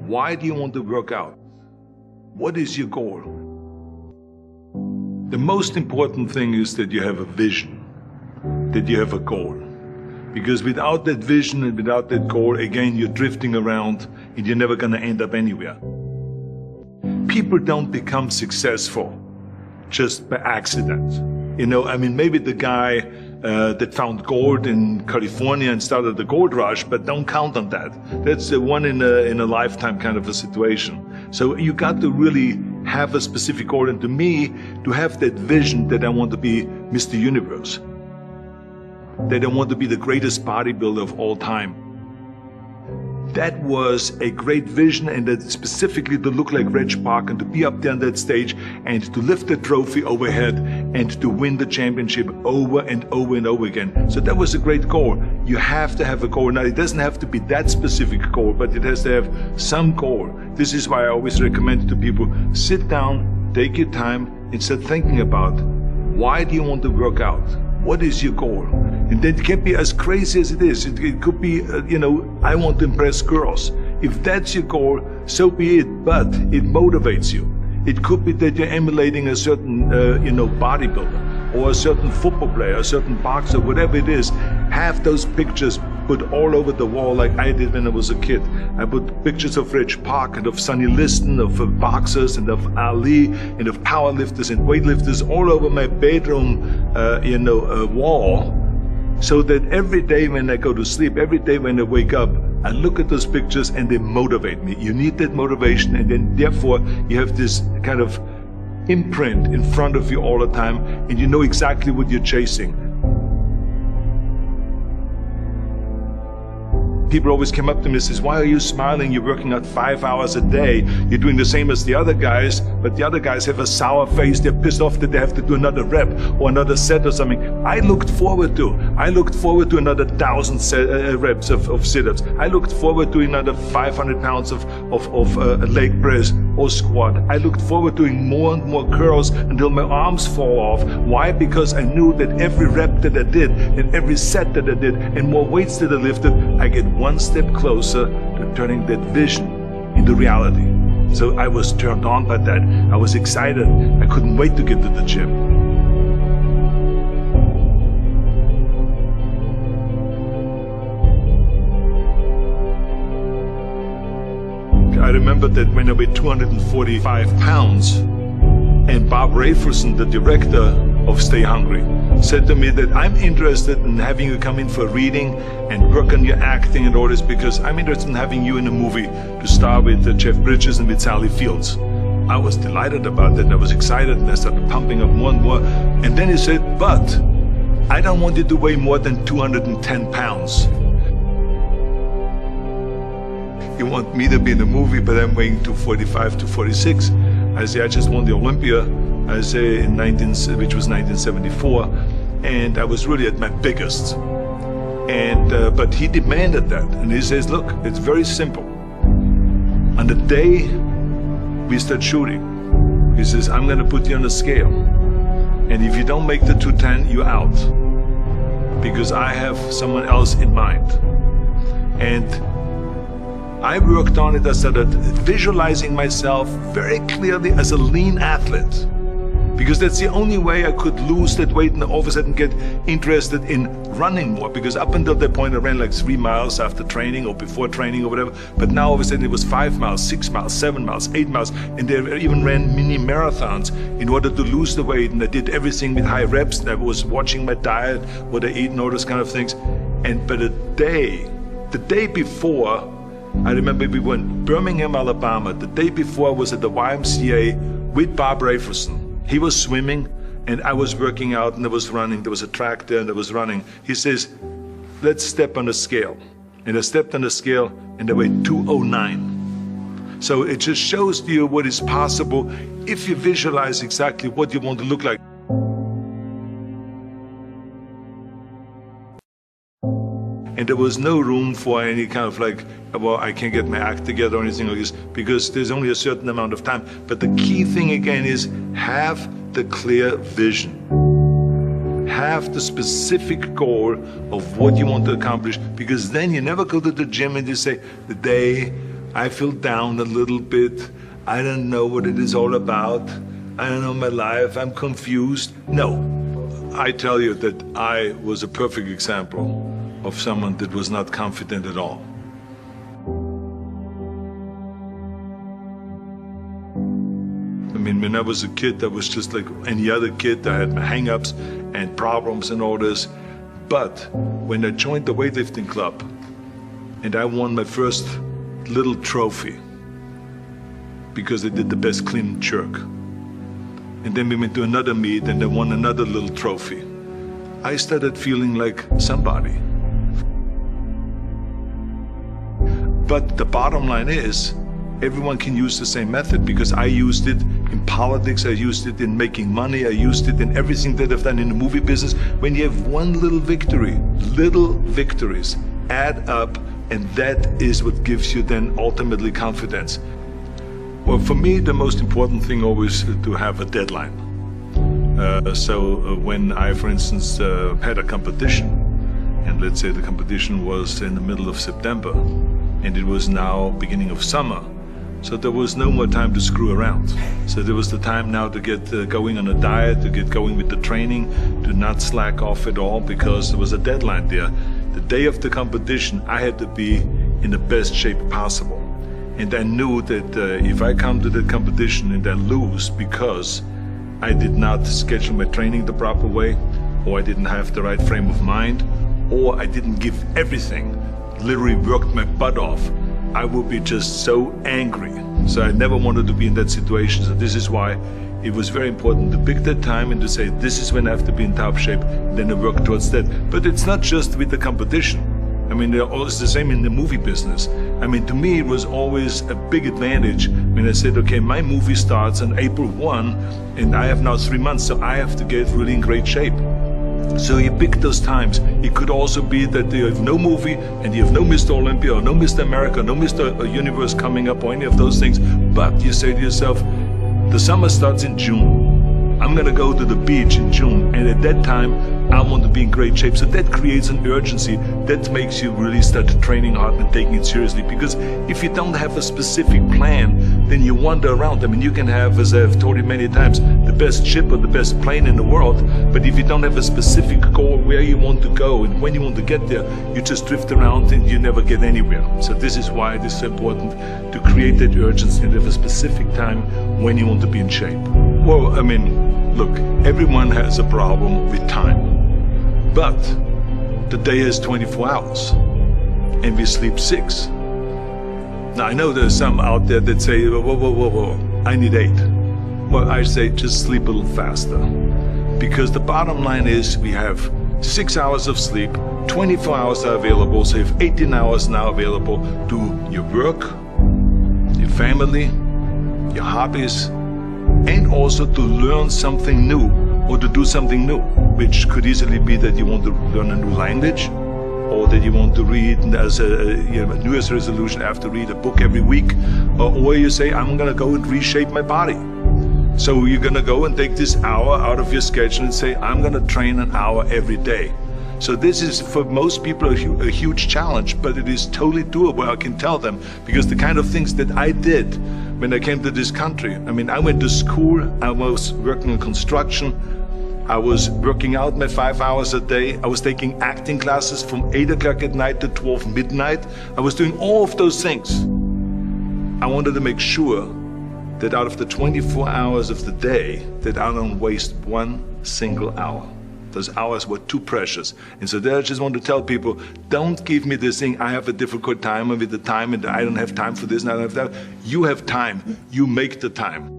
Why do you want to work out? What is your goal? The most important thing is that you have a vision, that you have a goal. Because without that vision and without that goal, again, you're drifting around and you're never going to end up anywhere. People don't become successful just by accident. You know, I mean, maybe the guy that found gold in California and started the gold rush, but don't count on that. That's the one in a lifetime kind of a situation. So you got to really have a specific goal. And to me, to have that vision that I want to be Mr. Universe, that I want to be the greatest bodybuilder of all time. That was a great vision, and that specifically to look like Reg Park and to be up there on that stage and to lift the trophy overhead and to win the championship over and over and over again. So that was a great goal. You have to have a goal. Now, it doesn't have to be that specific goal, but it has to have some goal. This is why I always recommend to people, sit down, take your time, and start thinking about, why do you want to work out? What is your goal? And that can be as crazy as it is. It could be, I want to impress girls. If that's your goal, so be it, but it motivates you. It could be that you're emulating a certain, bodybuilder or a certain football player, a certain boxer, whatever it is. Have those pictures put all over the wall like I did when I was a kid. I put pictures of Reg Park and of Sonny Liston, of boxers and of Ali and of powerlifters and weightlifters all over my bedroom, wall. So that every day when I go to sleep, every day when I wake up, I look at those pictures and they motivate me. You need that motivation, and then therefore you have this kind of imprint in front of you all the time, and you know exactly what you're chasing. People always come up to me and says, why are you smiling? You're working out 5 hours a day. You're doing the same as the other guys, but the other guys have a sour face. They're pissed off that they have to do another rep or another set or something. I looked forward to another 1,000 reps of sit-ups. I looked forward to another 500 pounds of leg press or squat. I looked forward to doing more and more curls until my arms fall off. Why? Because I knew that every rep that I did and every set that I did and more weights that I lifted, I get one step closer to turning that vision into reality. So I was turned on by that. I was excited. I couldn't wait to get to the gym. I remember that when I weighed 245 pounds, and Bob Rafelson, the director of Stay Hungry, said to me that I'm interested in having you come in for a reading and work on your acting and all this, because I'm interested in having you in a movie to star with Jeff Bridges and with Sally Fields. I was delighted about that, and I was excited, and I started pumping up more and more. And then he said, but I don't want you to weigh more than 210 pounds. You want me to be in the movie, but I'm weighing 245, 246. I say, I just won the Olympia, I say, which was 1974, and I was really at my biggest. And but he demanded that, and he says, look, it's very simple. On the day we start shooting, he says, I'm going to put you on a scale, and if you don't make the 210, you're out, because I have someone else in mind. And I worked on it. I started visualizing myself very clearly as a lean athlete, because that's the only way I could lose that weight and all of a sudden get interested in running more. Because up until that point I ran like 3 miles after training or before training or whatever, but now all of a sudden it was 5 miles, 6 miles, 7 miles, 8 miles, and they even ran mini marathons in order to lose the weight, and I did everything with high reps, and I was watching my diet, what I eat and all those kind of things. But the day before, I remember we were in Birmingham, Alabama. The day before I was at the YMCA with Bob Rafelson. He was swimming and I was working out, and I was running. There was a track there and I was running. He says, let's step on the scale. And I stepped on the scale and I weighed 209. So it just shows to you what is possible if you visualize exactly what you want to look like. And there was no room for any kind of like, well, I can't get my act together or anything like this, because there's only a certain amount of time. But the key thing again is have the clear vision. Have the specific goal of what you want to accomplish, because then you never go to the gym and you say, the day I feel down a little bit. I don't know what it is all about. I don't know my life. I'm confused. No, I tell you that I was a perfect example of someone that was not confident at all. I mean, when I was a kid, I was just like any other kid. I had my hang-ups and problems and all this. But when I joined the weightlifting club and I won my first little trophy because I did the best clean and jerk, and then we went to another meet and I won another little trophy, I started feeling like somebody. But the bottom line is, everyone can use the same method, because I used it in politics, I used it in making money, I used it in everything that I've done in the movie business. When you have one little victory, little victories add up, and that is what gives you then ultimately confidence. Well, for me, the most important thing always to have a deadline. So when I, for instance, had a competition, and let's say the competition was in the middle of September, and it was now beginning of summer, so there was no more time to screw around. So there was the time now to get going on a diet, to get going with the training, to not slack off at all, because there was a deadline there. The day of the competition, I had to be in the best shape possible. And I knew that if I come to the competition and I lose because I did not schedule my training the proper way, or I didn't have the right frame of mind, or I didn't give everything, literally worked my butt off, I would be just so angry. So I never wanted to be in that situation. So this is why it was very important to pick that time and to say, this is when I have to be in top shape, and then I work towards that. But it's not just with the competition. I mean, it's the same in the movie business. I mean, to me, it was always a big advantage when I said, okay, my movie starts on April 1, and I have now 3 months, so I have to get really in great shape. So you pick those times. It could also be that you have no movie and you have no Mr. Olympia or no Mr. America, no Mr. Universe coming up or any of those things. But you say to yourself, the summer starts in June. I'm gonna go to the beach in June, and at that time I want to be in great shape. So that creates an urgency that makes you really start training hard and taking it seriously. Because if you don't have a specific plan, then you wander around. I mean, you can have, as I've told you many times, the best ship or the best plane in the world, but if you don't have a specific goal where you want to go and when you want to get there, you just drift around and you never get anywhere. So this is why it is so important to create that urgency and have a specific time when you want to be in shape. Well, I mean, look, everyone has a problem with time. But the day has 24 hours and we sleep 6. Now I know there's some out there that say, whoa, I need 8. Well, I say just sleep a little faster. Because the bottom line is we have 6 hours of sleep, 24 hours are available, so you have 18 hours now available to your work, your family, your hobbies, and also to learn something new or to do something new, which could easily be that you want to learn a new language, or that you want to read as a New Year's resolution, I have to read a book every week, or you say, I'm gonna go and reshape my body. So you're gonna go and take this hour out of your schedule and say, I'm gonna train an hour every day. So this is for most people a huge challenge, but it is totally doable, I can tell them, because the kind of things that I did when I came to this country, I mean, I went to school, I was working in construction, I was working out my 5 hours a day, I was taking acting classes from 8 o'clock at night to 12 midnight, I was doing all of those things. I wanted to make sure that out of the 24 hours of the day, that I don't waste one single hour. Those hours were too precious. And so there I just want to tell people, don't give me this thing, I have a difficult time with the time and I don't have time for this and I don't have that. You have time, you make the time.